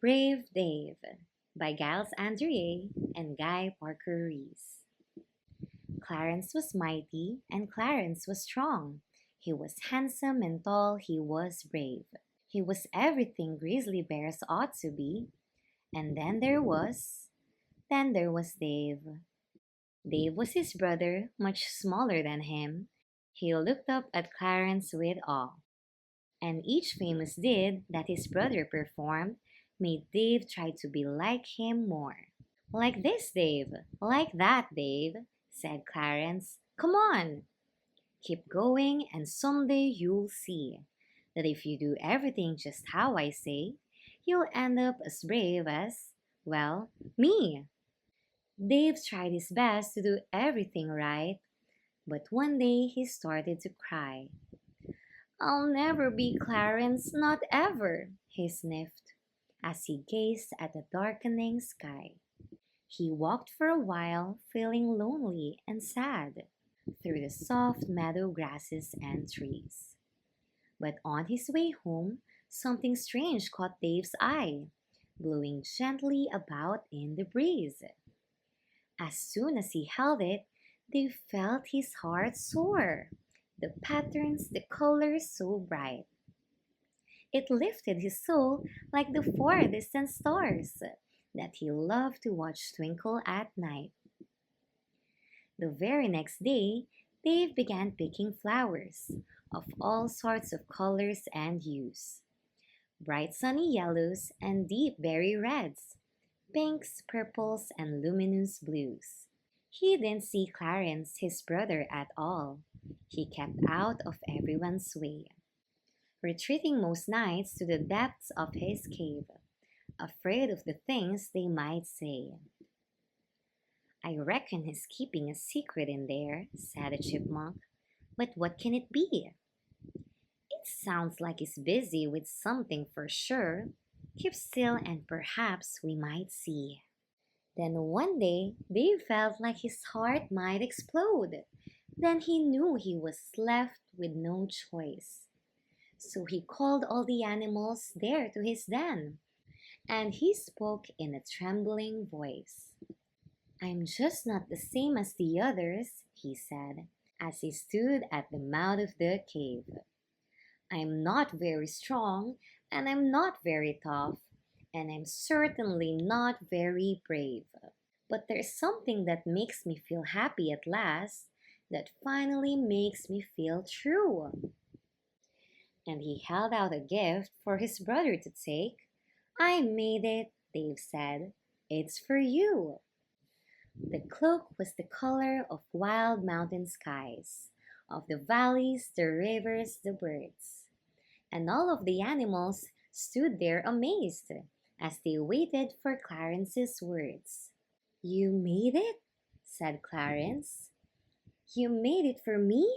Brave Dave by Giles Andreae and Guy Parker Rees. Clarence was mighty and Clarence was strong. He was handsome and tall, he was brave. He was everything grizzly bears ought to be. And then there was Dave. Dave was his brother, much smaller than him. He looked up at Clarence with awe. And each famous deed that his brother performed made Dave try to be like him more. Like this, Dave. Like that, Dave, said Clarence. Come on. Keep going, and someday you'll see that if you do everything just how I say, you'll end up as brave as, well, me. Dave tried his best to do everything right, but one day he started to cry. I'll never be Clarence, not ever, he sniffed as he gazed at the darkening sky. He walked for a while, feeling lonely and sad, through the soft meadow grasses and trees. But on his way home, something strange caught Dave's eye, blowing gently about in the breeze. As soon as he held it, Dave felt his heart soar. The patterns, the colors so bright. It lifted his soul like the four distant stars that he loved to watch twinkle at night. The very next day, Dave began picking flowers of all sorts of colors and hues. Bright sunny yellows and deep berry reds, pinks, purples, and luminous blues. He didn't see Clarence, his brother, at all. He kept out of everyone's way, retreating most nights to the depths of his cave, afraid of the things they might say. I reckon he's keeping a secret in there, said a chipmunk. But what can it be? It sounds like he's busy with something for sure. Keep still and perhaps we might see. Then one day, Dave felt like his heart might explode. Then he knew he was left with no choice. So he called all the animals there to his den, and he spoke in a trembling voice. I'm just not the same as the others, he said, as he stood at the mouth of the cave. I'm not very strong, and I'm not very tough, and I'm certainly not very brave. But there's something that makes me feel happy at last, that finally makes me feel true. And he held out a gift for his brother to take. I made it, Dave said. It's for you. The cloak was the color of wild mountain skies, of the valleys, the rivers, the birds. And all of the animals stood there amazed as they waited for Clarence's words. You made it? Said Clarence. You made it for me?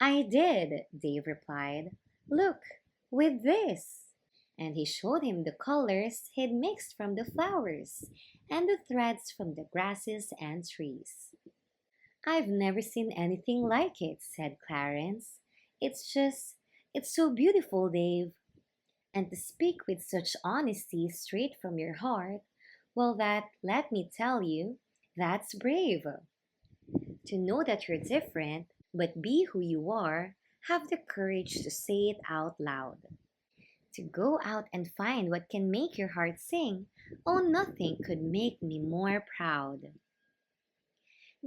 I did, Dave replied. Look, with this. And he showed him the colors he'd mixed from the flowers and the threads from the grasses and trees. I've never seen anything like it, said Clarence. It's so beautiful, Dave. And to speak with such honesty straight from your heart, well, let me tell you, that's brave. To know that you're different, but be who you are, have the courage to say it out loud. To go out and find what can make your heart sing, oh, nothing could make me more proud.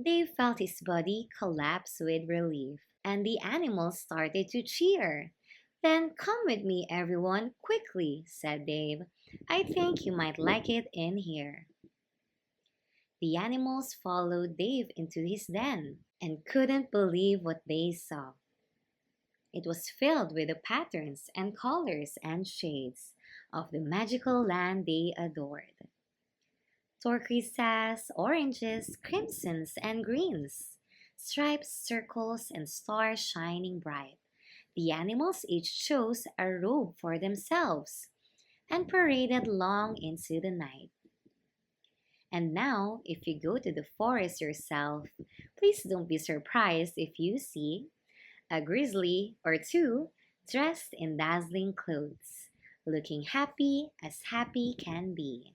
Dave felt his body collapse with relief, and the animals started to cheer. Then come with me, everyone, quickly, said Dave. I think you might like it in here. The animals followed Dave into his den and couldn't believe what they saw. It was filled with the patterns and colors and shades of the magical land they adored. Turquoises, oranges, crimsons, and greens, stripes, circles, and stars shining bright. The animals each chose a robe for themselves and paraded long into the night. And now, if you go to the forest yourself, please don't be surprised if you see a grizzly or two dressed in dazzling clothes, looking happy as happy can be.